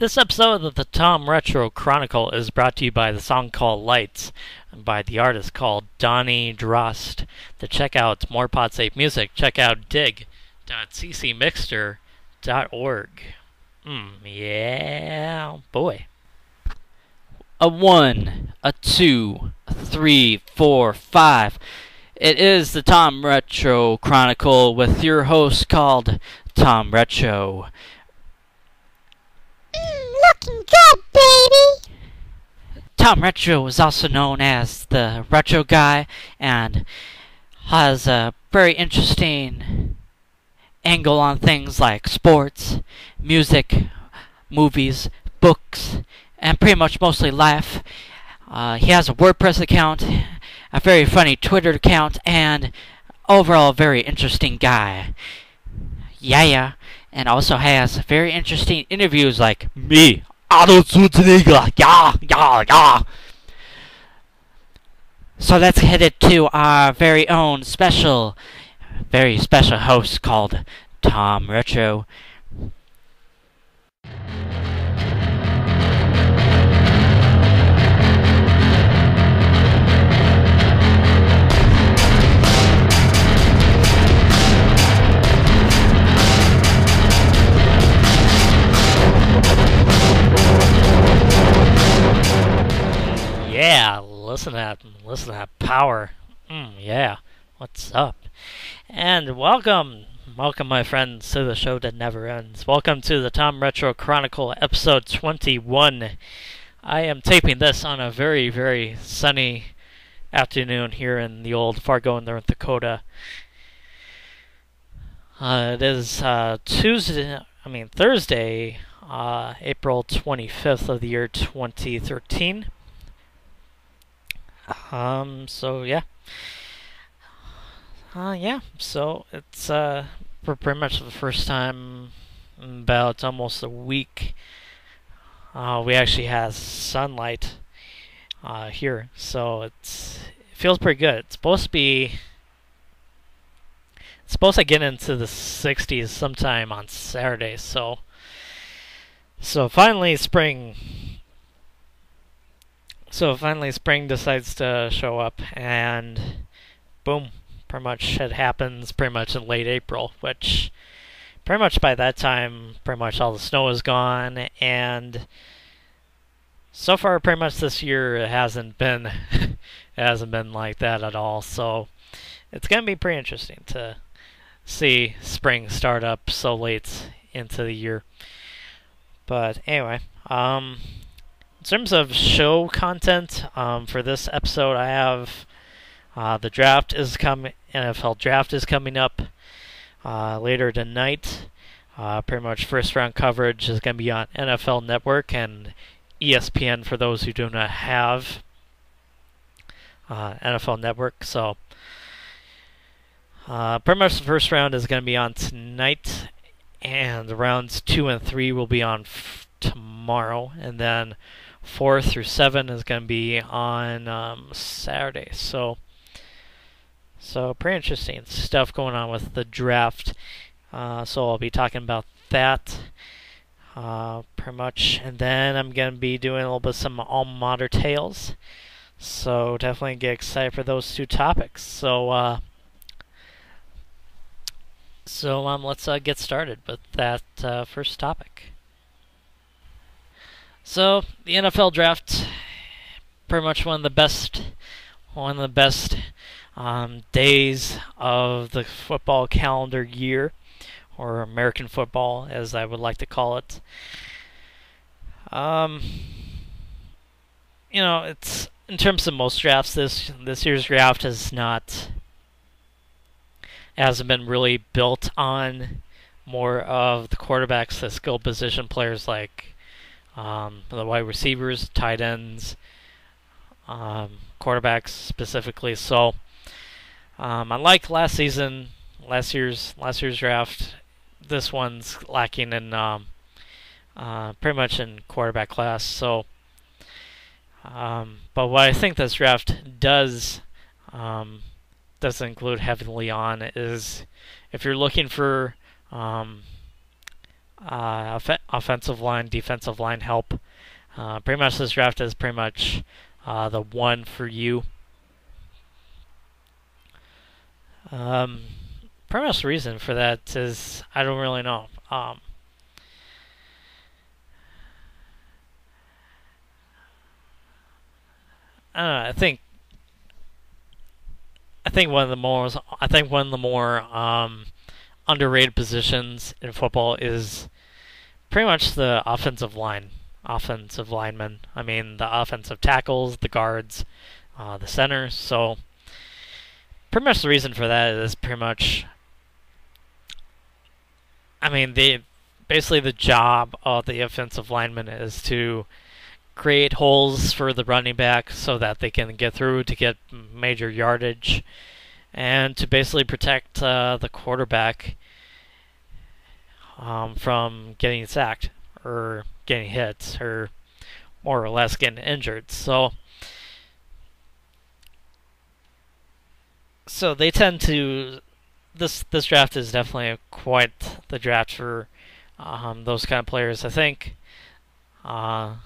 This episode of the Tom Retro Chronicle is brought to you by the song called Lights by the artist called Donnie Drost. To check out more PodSafe music, check out dig.ccmixter.org. Yeah, boy. A 1, a 2, a 3, 4, 5. It is the Tom Retro Chronicle with your host called Tom Retro. Looking good, baby! Tom Retro is also known as the Retro Guy and has a very interesting angle on things like sports, music, movies, books, and pretty much mostly life. He has a WordPress account, a very funny Twitter account, and overall a very interesting guy. Yeah. And also has very interesting interviews like me, Arnold Schwarzenegger, yeah. So let's head it to our very own very special host called Tom Retro. Yeah, listen to that power. Yeah, what's up? And welcome my friends to the show that never ends. Welcome to the Tom Retro Chronicle episode 21. I am taping this on a very, very sunny afternoon here in the old Fargo, North Dakota. It is Thursday, April 25th of the year 2013. So it's for pretty much the first time in about almost a week, we actually have sunlight here, so it feels pretty good. It's supposed to get into the 60s sometime on Saturday, so finally spring decides to show up, and boom, pretty much it happens pretty much in late April, which pretty much by that time, pretty much all the snow is gone, and so far pretty much this year it hasn't been like that at all, so it's going to be pretty interesting to see spring start up so late into the year. But anyway, in terms of show content, for this episode, I have the NFL draft is coming up later tonight. Pretty much first round coverage is going to be on NFL Network and ESPN for those who do not have NFL Network. So pretty much the first round is going to be on tonight, and rounds 2 and 3 will be on tomorrow, and then 4 through 7 is going to be on Saturday. So pretty interesting stuff going on with the draft. So I'll be talking about that pretty much. And then I'm going to be doing a little bit of some Alma Mater tales. So definitely get excited for those two topics. So let's get started with that first topic. So the NFL draft, pretty much one of the best days of the football calendar year, or American football, as I would like to call it. It's in terms of most drafts, this year's draft hasn't been really built on more of the quarterbacks, the skill position players like the wide receivers, tight ends, quarterbacks specifically. So, unlike last year's draft, this one's lacking in pretty much in quarterback class. So, but what I think this draft does include heavily on is if you're looking for offensive line, defensive line help. Pretty much this draft is pretty much the one for you. Pretty much the reason for that is I don't really know. I don't know, I think one of the more underrated positions in football is pretty much the offensive linemen. I mean, the offensive tackles, the guards, the centers. So, pretty much the reason for that is pretty much, I mean, basically the job of the offensive lineman is to create holes for the running back so that they can get through to get major yardage, and to basically protect the quarterback from getting sacked or getting hit or more or less getting injured. So they tend to this draft is definitely quite the draft for those kind of players. I think also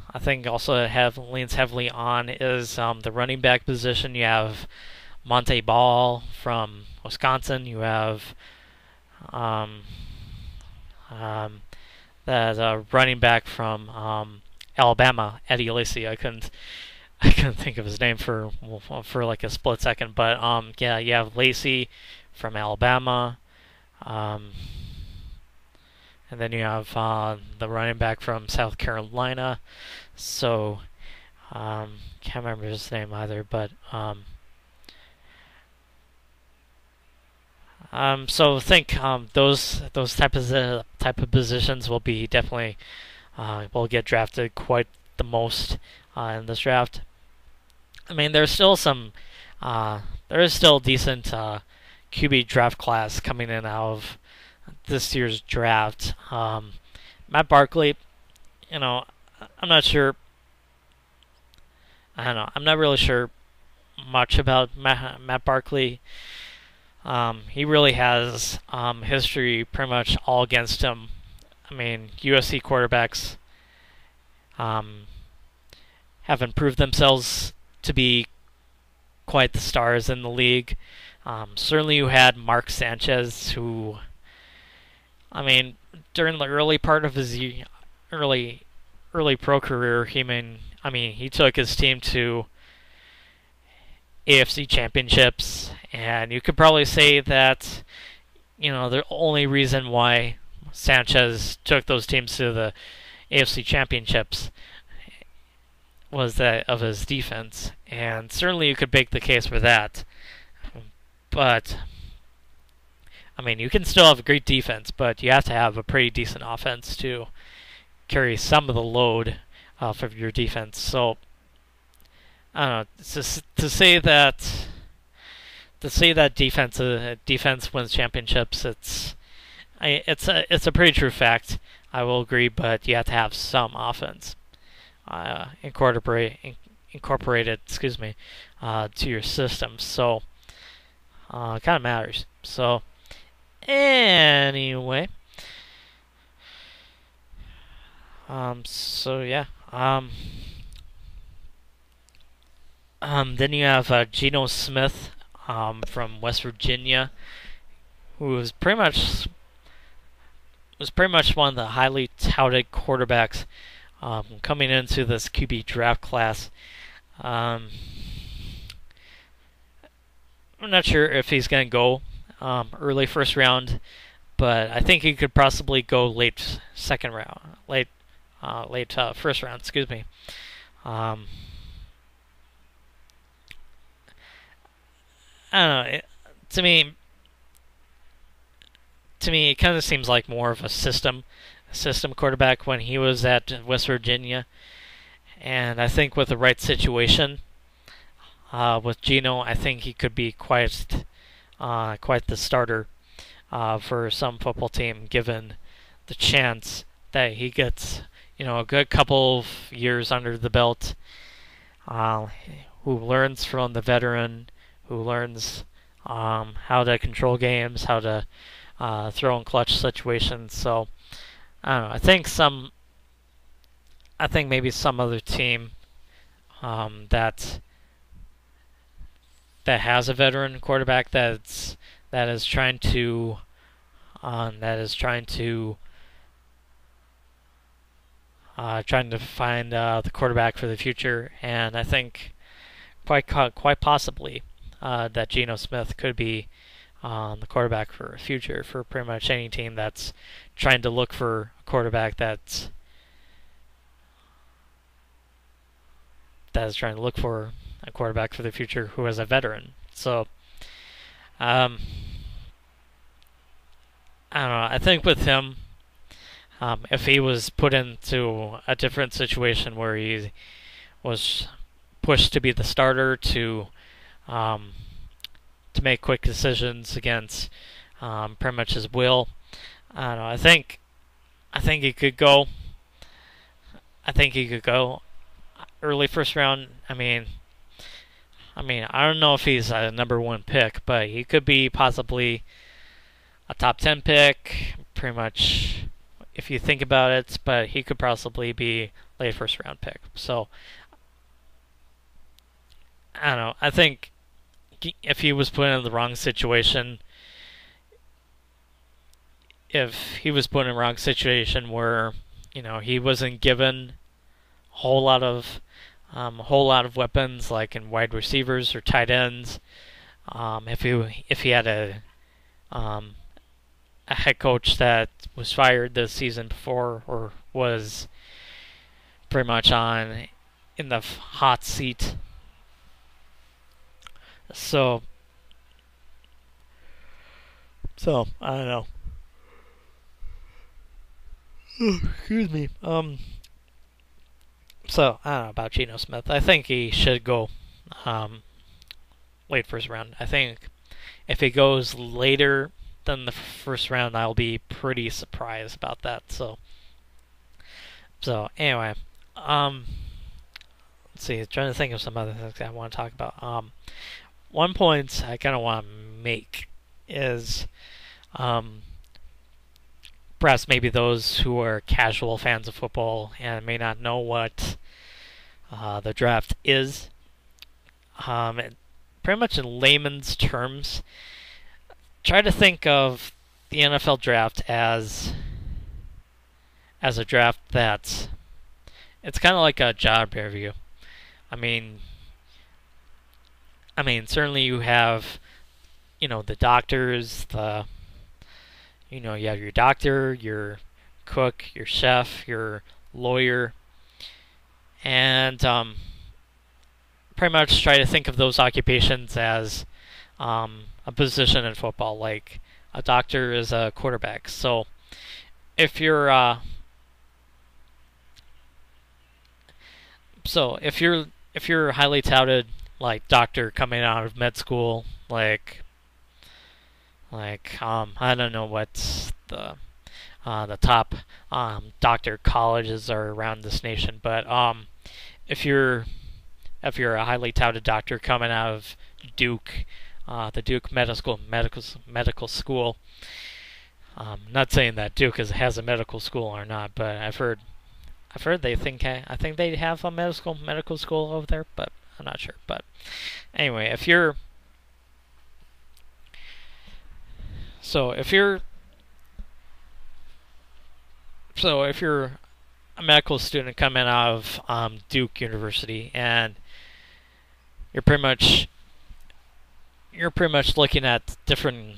leans heavily on is the running back position. You have Monte Ball from Wisconsin. You have that running back from Alabama, Eddie Lacy. I couldn't think of his name for like a split second, but yeah, you have Lacy from Alabama, and then you have the running back from South Carolina. So can't remember his name either, but so I think those type of positions will be definitely will get drafted quite the most in this draft. I mean, there is still decent QB draft class coming in out of this year's draft. Matt Barkley, I'm not sure. I don't know. I'm not really sure much about Matt Barkley. He really has history pretty much all against him. I mean, USC quarterbacks have improved themselves to be quite the stars in the league. Certainly you had Mark Sanchez, who, I mean, during the early part of his early pro career, he took his team to AFC championships, and you could probably say that, the only reason why Sanchez took those teams to the AFC championships was that of his defense, and certainly you could make the case for that. But I mean, you can still have a great defense, but you have to have a pretty decent offense to carry some of the load off of your defense. So I don't know. To say that defense wins championships, it's a pretty true fact. I will agree, but you have to have some offense incorporated, to your system. So it kind of matters. So anyway, so yeah. Then you have Geno Smith from West Virginia, who was pretty much one of the highly touted quarterbacks coming into this QB draft class. I'm not sure if he's going to go early first round, but I think he could possibly go late second round, late first round. Excuse me. I don't know. To me, it kind of seems like more of a system quarterback when he was at West Virginia, and I think with the right situation, with Geno, I think he could be quite the starter for some football team, given the chance that he gets a good couple of years under the belt, who learns from the veteran, who learns how to control games, how to throw in clutch situations. So I don't know. I think maybe some other team that has a veteran quarterback that is trying to that is trying to find the quarterback for the future, and I think quite possibly that Geno Smith could be the quarterback for the future for pretty much any team that's trying to look for a quarterback that is trying to look for a quarterback for the future who is a veteran. So, um, I don't know. I think with him, if he was put into a different situation where he was pushed to be the starter um, to make quick decisions against pretty much his will, I don't know. I think he could go. I think he could go early first round. I don't know if he's a number one pick, but he could be possibly a top 10 pick, pretty much, if you think about it, but he could possibly be late first round pick. So, I don't know. I think if he was put in the wrong situation, where, he wasn't given a whole lot of weapons like in wide receivers or tight ends, if he had a head coach that was fired the season before or was pretty much in the hot seat. So I don't know. Excuse me. So I don't know about Geno Smith. I think he should go late first round. I think if he goes later than the first round, I'll be pretty surprised about that. So anyway, let's see. Trying to think of some other things I want to talk about. One point I kind of want to make is perhaps maybe those who are casual fans of football and may not know what the draft is. Pretty much in layman's terms, try to think of the NFL draft as a draft that's it's kind of like a job interview. I mean, certainly you have, the doctors, you have your doctor, your cook, your chef, your lawyer, and pretty much try to think of those occupations as a position in football. Like a doctor is a quarterback. So if you're if you're a highly touted like doctor coming out of med school, like I don't know what the top doctor colleges are around this nation, but if you're a highly touted doctor coming out of Duke, the Duke medical school. Not saying that Duke has a medical school or not, but I've heard I think they have a medical school over there, but I'm not sure. But anyway, if you're a medical student coming out of Duke University, and you're pretty much looking at different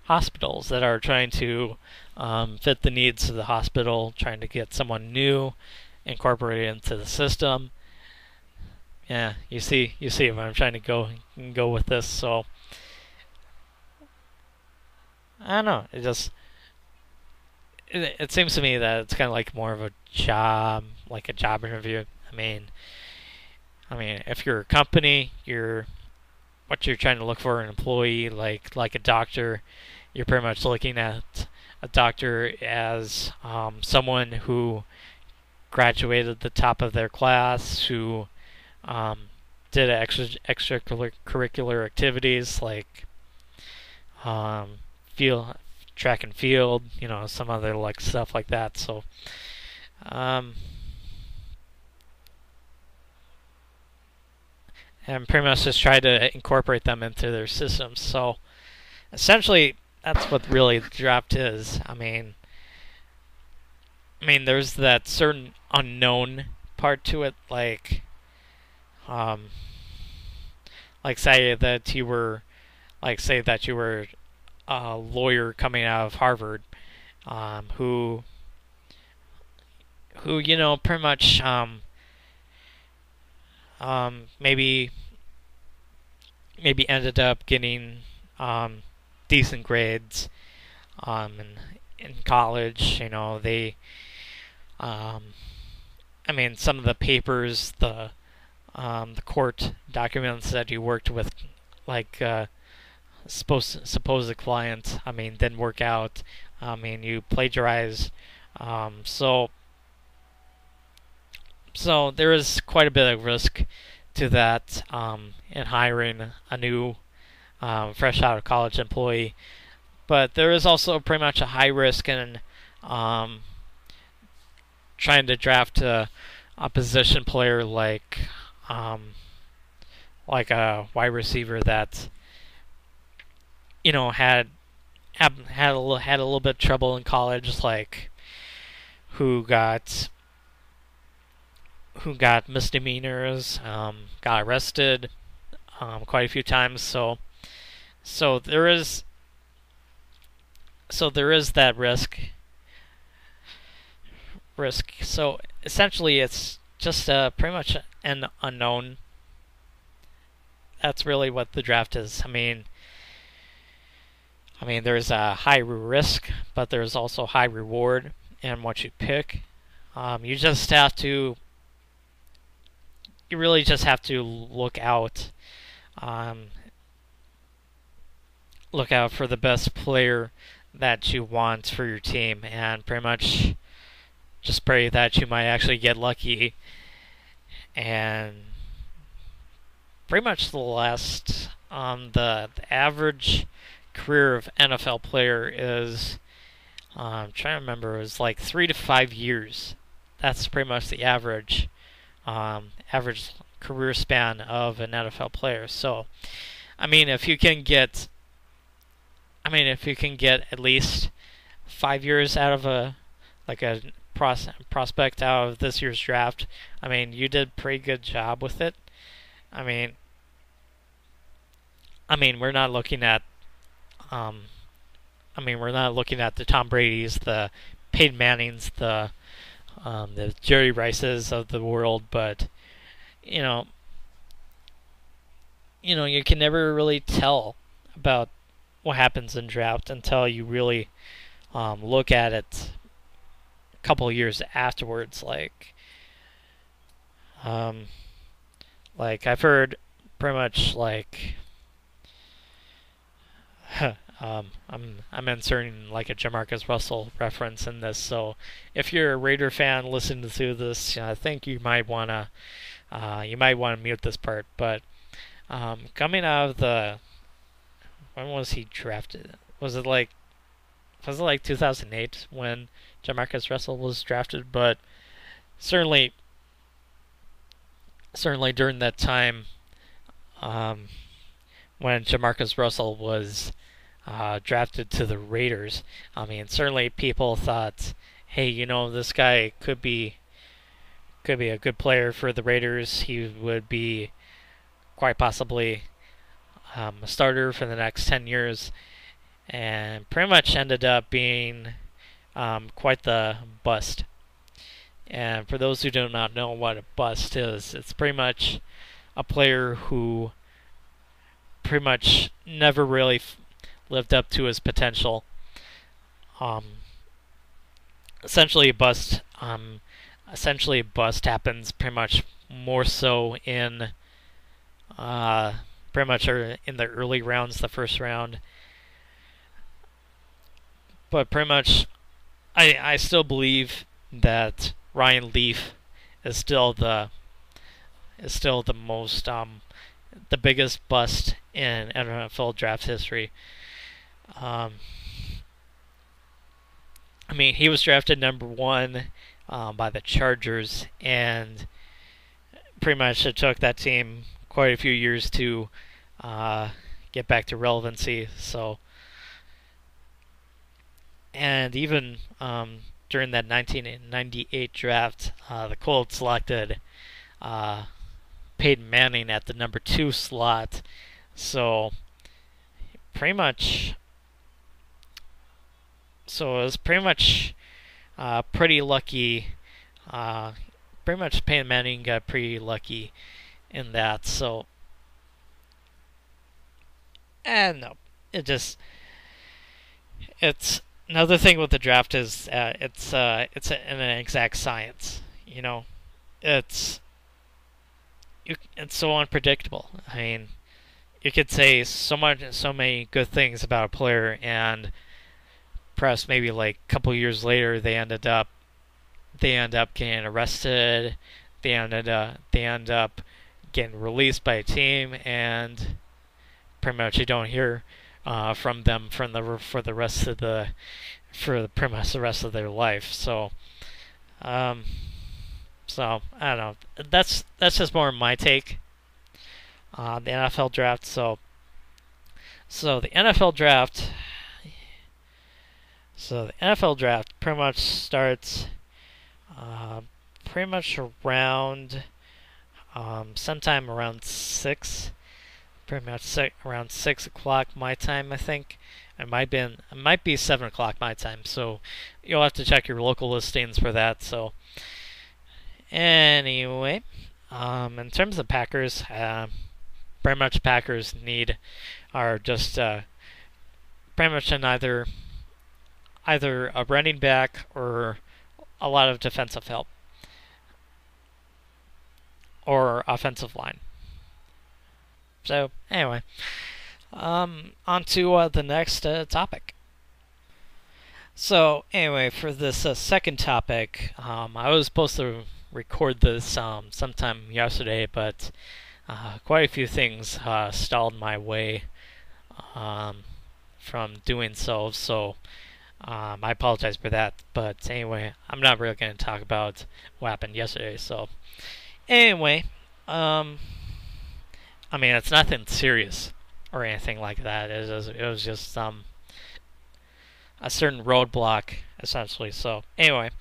hospitals that are trying to fit the needs of the hospital, trying to get someone new incorporated into the system. Yeah, you see where I'm trying to go with this. So I don't know. It seems to me that it's kind of like more of a job interview. I mean, if you're a company, what you're trying to look for an employee, like a doctor, you're pretty much looking at a doctor as someone who graduated the top of their class, who did extracurricular activities like track and field, some other like stuff like that. So, and pretty much just try to incorporate them into their systems. So, essentially, that's what really the draft is. There's that certain unknown part to it, say that you were a lawyer coming out of Harvard, who pretty much maybe ended up getting decent grades in college. Some of the papers, the court documents that you worked with, supposed client, didn't work out. You plagiarized. So there is quite a bit of risk to that in hiring a new, fresh out of college employee. But there is also pretty much a high risk in trying to draft a position player like a wide receiver that had a little bit of trouble in college, like who got misdemeanors, got arrested quite a few times. So there is that risk. So essentially, it's just pretty much an unknown. That's really what the draft is. There's a high risk, but there's also high reward in what you pick. You really just have to look out for the best player that you want for your team, and pretty much just pray that you might actually get lucky. And pretty much the average career of NFL player is, I'm trying to remember, it was like 3 to 5 years. That's pretty much the average career span of an NFL player. So, if you can get at least 5 years out of a prospect out of this year's draft, you did a pretty good job with it. We're not looking at the Tom Brady's, the Peyton Manning's, the Jerry Rice's of the world, but you can never really tell about what happens in draft until you really look at it a couple of years afterwards. I've heard pretty much I'm inserting a Jamarcus Russell reference in this, so if you're a Raider fan listening to this, I think you might wanna mute this part. But coming out of when was he drafted? Was it 2008 when Jamarcus Russell was drafted? But certainly during that time, when Jamarcus Russell was drafted to the Raiders, certainly people thought, hey, this guy could be a good player for the Raiders. He would be quite possibly a starter for the next 10 years, and pretty much ended up being quite the bust. And for those who do not know what a bust is, it's pretty much a player who pretty much never really lived up to his potential. Essentially, a bust happens pretty much more so in pretty much in the early rounds, the first round. But pretty much, I still believe that Ryan Leaf is still the most the biggest bust in NFL draft history. I mean, he was drafted number one by the Chargers, and pretty much it took that team quite a few years to get back to relevancy. So, and even during that 1998 draft, the Colts selected Peyton Manning at the number 2 slot. So, pretty much, so it was pretty much pretty lucky. Pretty much Peyton Manning got pretty lucky in that. So, and no, it's another thing with the draft is it's an exact science. You know, it's it's so unpredictable. I mean, you could say so many good things about a player, and perhaps maybe like a couple years later they end up getting arrested. They end up getting released by a team, and pretty much you don't hear from them for the rest of pretty much the rest of their life. So, so I don't know. That's just more my take on the NFL draft. So the NFL draft. So the NFL draft pretty much starts pretty much around sometime around 6, pretty much around 6 o'clock my time, I think. It might be 7 o'clock my time. So you'll have to check your local listings for that. So anyway, in terms of Packers, pretty much Packers are just pretty much an either a running back or a lot of defensive help or offensive line. So anyway, on to the next topic. So anyway, for this second topic, I was supposed to record this sometime yesterday, but quite a few things stalled my way from doing so. So I apologize for that. But anyway, I'm not really going to talk about what happened yesterday. So anyway, I mean, it's nothing serious or anything like that. It was just a certain roadblock, essentially. So anyway,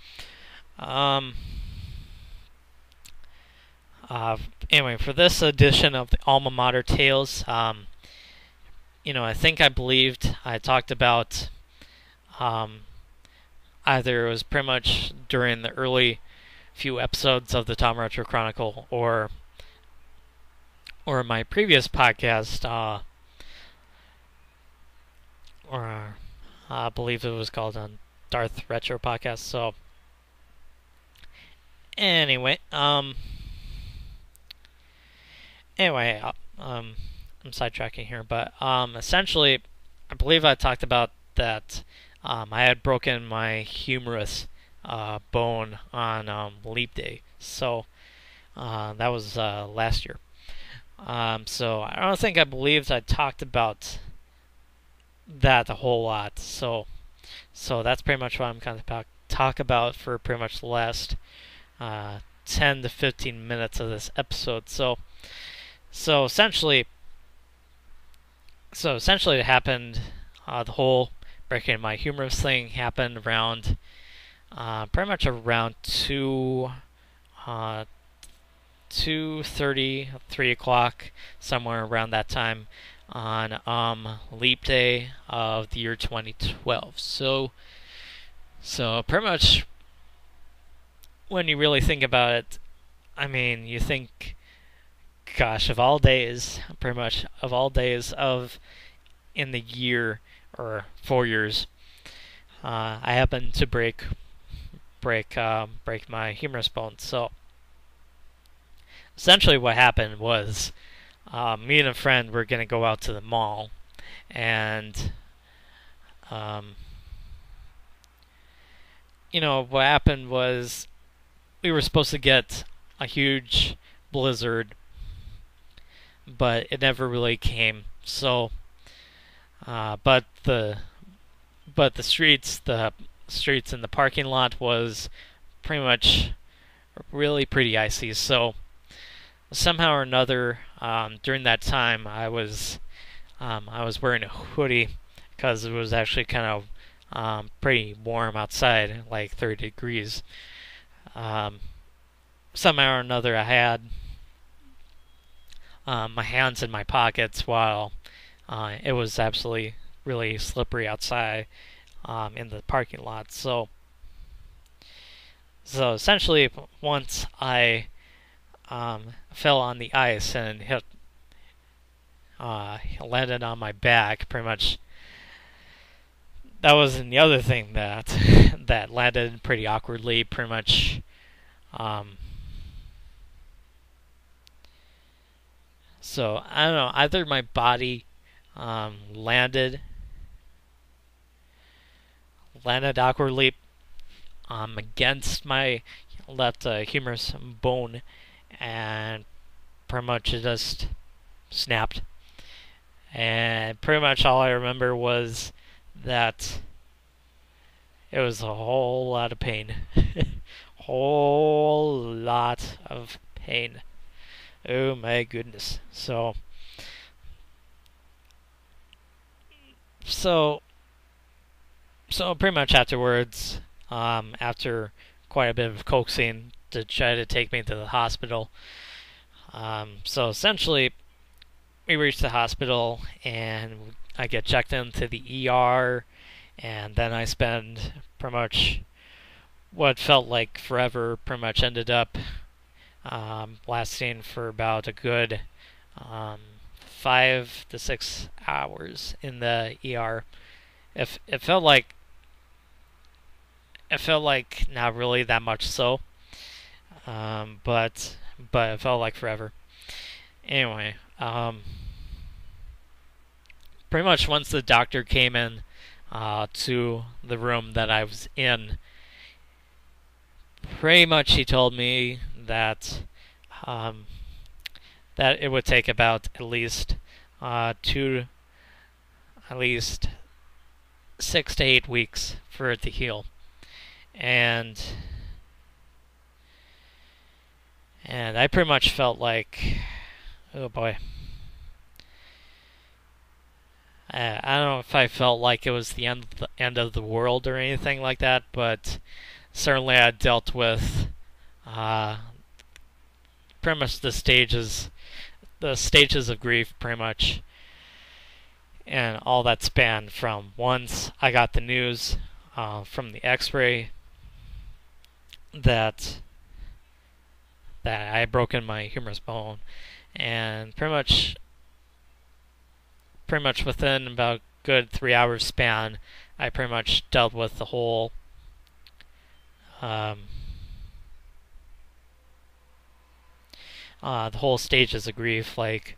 anyway, for this edition of the Alma Mater Tales, I believed I talked about either it was pretty much during the early few episodes of the Tom Retro Chronicle or my previous podcast, or I believe it was called on Darth Retro Podcast. So anyway, I'm sidetracking here, but essentially, I believe I talked about that. I had broken my humerus bone on Leap Day, so that was last year. So I don't think I believed I talked about that a whole lot. So that's pretty much what I'm kind of talk about for pretty much the last 10 to 15 minutes of this episode. So essentially it happened. The whole breaking my humerus thing happened around pretty much around 2:30, 3 o'clock, somewhere around that time on Leap Day of the year 2012. So pretty much when you really think about it, I mean, you think, gosh, of all days, pretty much of all days in the year or 4 years, I happened to break my humerus bone. So essentially what happened was me and a friend were going to go out to the mall, and what happened was we were supposed to get a huge blizzard, but it never really came. So but the streets, the streets in the parking lot was pretty much really pretty icy. So somehow or another, during that time, I was wearing a hoodie because it was actually kind of pretty warm outside, like 30 degrees. Um, Somehow or another, I had my hands in my pockets while it was absolutely really slippery outside in the parking lot. So essentially, once I fell on the ice and landed on my back, pretty much. That was the other thing that that landed pretty awkwardly. Pretty much, so I don't know. Either my body landed awkwardly against my left humerus bone, and pretty much it just snapped. And pretty much all I remember was that it was a whole lot of pain. Whole lot of pain. Oh my goodness. So pretty much afterwards, after quite a bit of coaxing to try to take me to the hospital. So essentially, we reached the hospital and I get checked into the ER, and then I spend pretty much what felt like forever. Pretty much ended up lasting for about a good 5 to 6 hours in the ER. If it felt like not really that much so, but it felt like forever. Anyway, pretty much once the doctor came in to the room that I was in, pretty much he told me that that it would take about at least 6 to 8 weeks for it to heal, and I pretty much felt like, oh boy. I don't know if I felt like it was the end of the world or anything like that, but certainly I dealt with pretty much the stages of grief, pretty much, and all that span from once I got the news from the X-ray that I had broken my humerus bone, and pretty much within about a good 3 hours span, I pretty much dealt with the whole stages of grief, like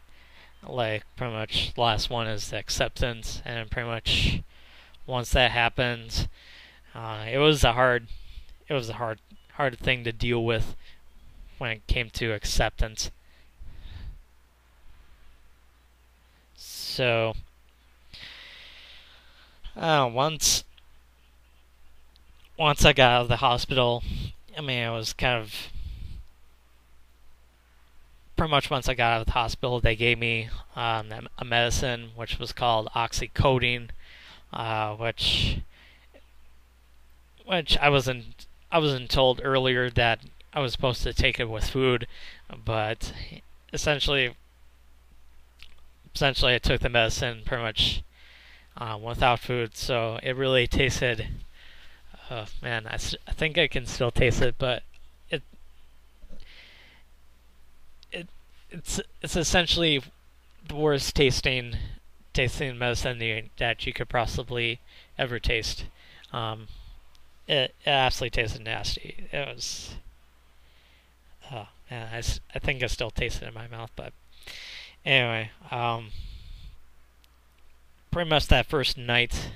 pretty much the last one is the acceptance, and pretty much once that happened, it was a hard thing to deal with when it came to acceptance. So once I got out of the hospital, I mean, it was kind of pretty much once I got out of the hospital, they gave me a medicine which was called oxycodone, which I wasn't told earlier that I was supposed to take it with food, but essentially I took the medicine pretty much without food, so it really tasted. Oh man, I think I can still taste it, but it's essentially the worst tasting medicine that you could possibly ever taste. It absolutely tasted nasty. It was. Oh man, I think I still taste it in my mouth, but anyway, pretty much that first night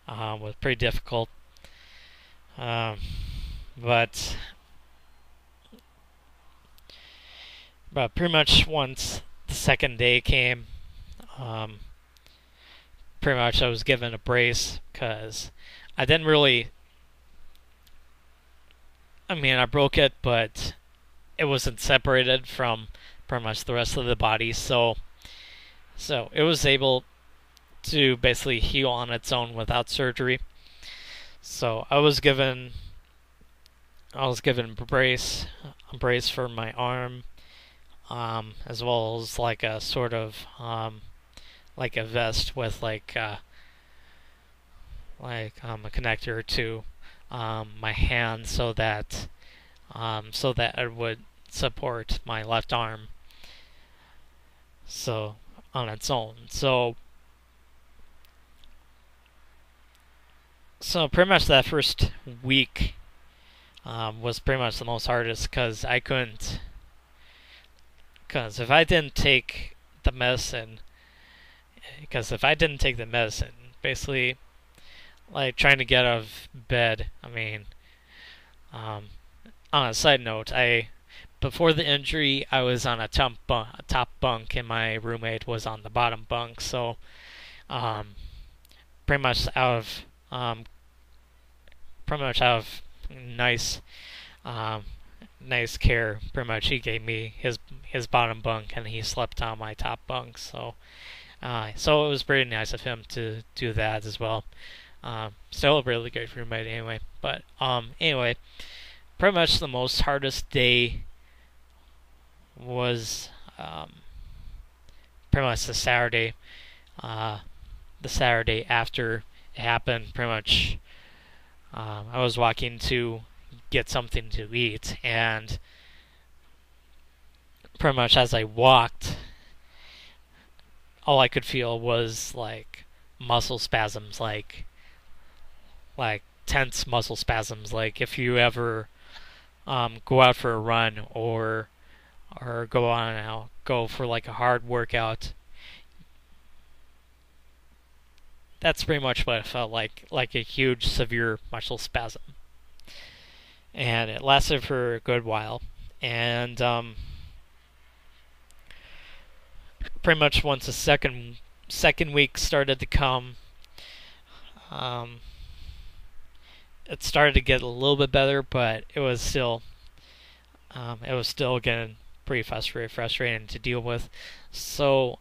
was pretty difficult. But pretty much once the second day came, pretty much I was given a brace because I didn't really I broke it, but it wasn't separated from pretty much the rest of the body, so it was able to basically heal on its own without surgery. So I was given a brace for my arm, as well as like a sort of like a vest with a connector to my hand, so that it would support my left arm. So on its own. So pretty much that first week was pretty much the most hardest, because I couldn't. Because if I didn't take the medicine, basically, like trying to get out of bed. On a side note, before the injury, I was on a top bunk, and my roommate was on the bottom bunk. So, pretty much out of nice care. Pretty much, he gave me his bottom bunk, and he slept on my top bunk. So it was pretty nice of him to do that as well. Still a really great roommate anyway. But anyway, pretty much the most hardest day was pretty much the Saturday. The Saturday after it happened, pretty much I was walking to get something to eat, and pretty much as I walked, all I could feel was like muscle spasms, like tense muscle spasms. Like if you ever go out for a run, or go for like a hard workout, that's pretty much what it felt like a huge, severe muscle spasm. And it lasted for a good while. And pretty much once the second week started to come, it started to get a little bit better, but it was still getting pretty frustrating to deal with. So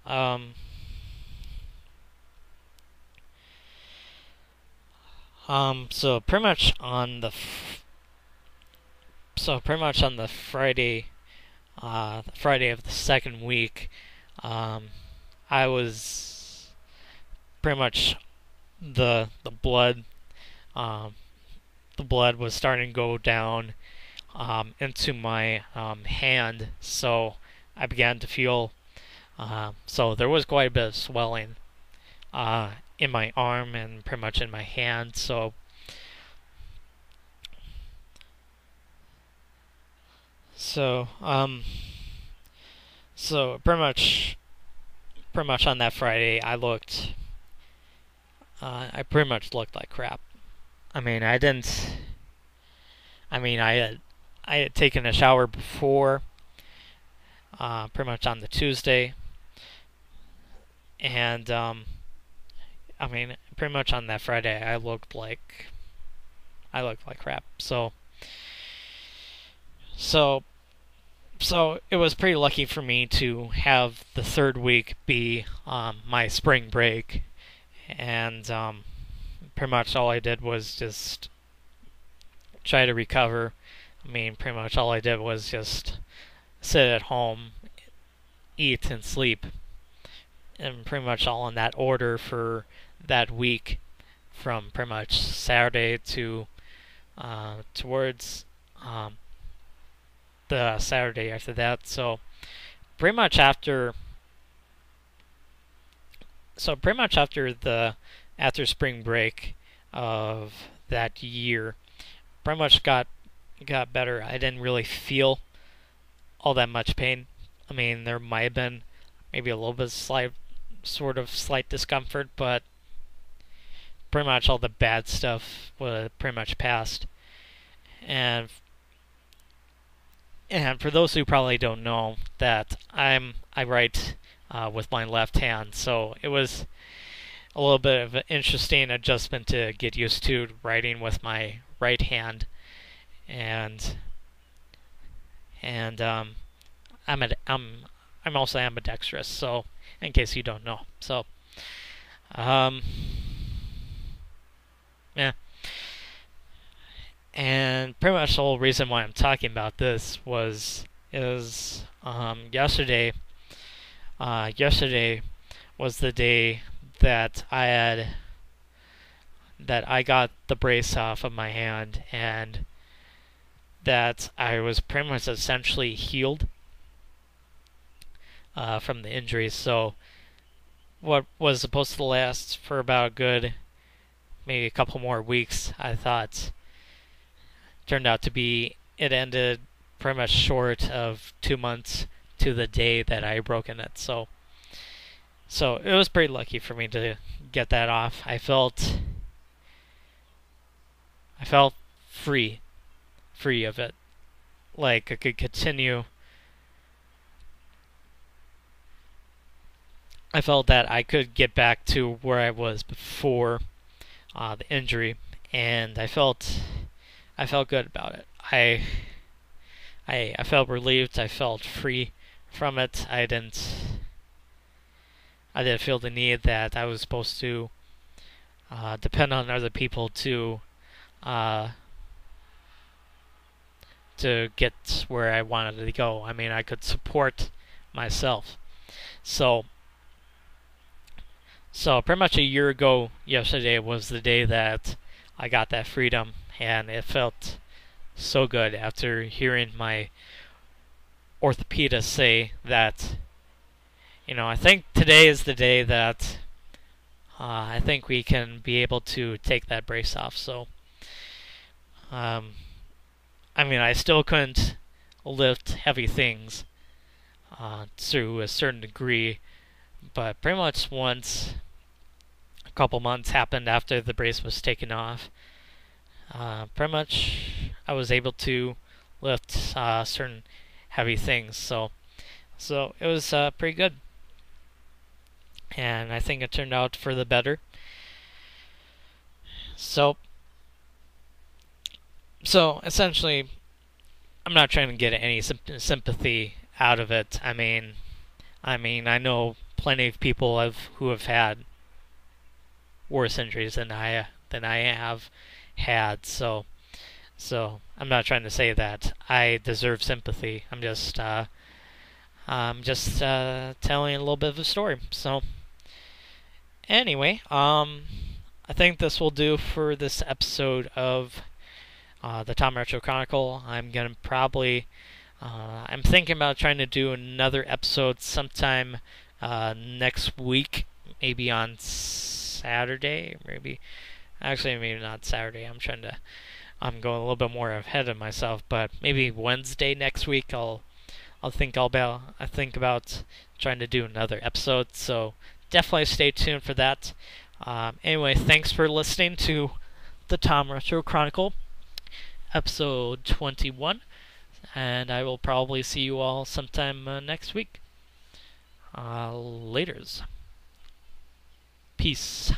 so pretty much on the Friday of the second week, I was pretty much the blood was starting to go down into my hand, so I began to feel so there was quite a bit of swelling in my arm and pretty much in my hand. So pretty much on that Friday, I pretty much looked like crap. I had taken a shower before, pretty much on the Tuesday, and pretty much on that Friday, I looked like crap. So it was pretty lucky for me to have the third week be my spring break, and pretty much all I did was just try to recover. Pretty much all I did was just sit at home, eat, and sleep, and pretty much all in that order for that week, from pretty much Saturday to towards the Saturday after that. So pretty much after spring break of that year, pretty much got better. I didn't really feel all that much pain. There might have been maybe a little bit slight discomfort, but pretty much all the bad stuff was pretty much past. And for those who probably don't know, that I write with my left hand, so it was a little bit of an interesting adjustment to get used to writing with my right hand. and I'm also ambidextrous. So in case you don't know, so yeah. And pretty much the whole reason why I'm talking about this is yesterday. Yesterday was the day that I got the brace off of my hand, and that I was pretty much essentially healed from the injuries. So what was supposed to last for about a good maybe a couple more weeks, I thought turned out to be, it ended pretty much short of 2 months to the day that I broken it. So it was pretty lucky for me to get that off. I felt free of it. Like I could continue. I felt that I could get back to where I was before the injury, and I felt good about it. I felt relieved. I felt free from it. I didn't feel the need that I was supposed to depend on other people to get where I wanted to go. I mean, I could support myself. So pretty much a year ago yesterday was the day that I got that freedom, and it felt so good after hearing my orthopedist say that, I think today is the day that I think we can be able to take that brace off. So, I mean, I still couldn't lift heavy things to a certain degree, but pretty much once a couple months happened after the brace was taken off, pretty much I was able to lift certain heavy things. So it was pretty good, and I think it turned out for the better. So essentially, I'm not trying to get any sympathy out of it. I mean, I know plenty of people who have had worse injuries than I have had. So I'm not trying to say that I deserve sympathy. I'm just telling a little bit of a story. So anyway, I think this will do for this episode of the Tom Retro Chronicle. I'm gonna probably I'm thinking about trying to do another episode sometime next week, maybe on Saturday, maybe not Saturday. I'm going a little bit more ahead of myself, but maybe Wednesday next week I think about trying to do another episode. So definitely stay tuned for that. Anyway, thanks for listening to the Tom Retro Chronicle, episode 21, and I will probably see you all sometime next week. Laters. Peace.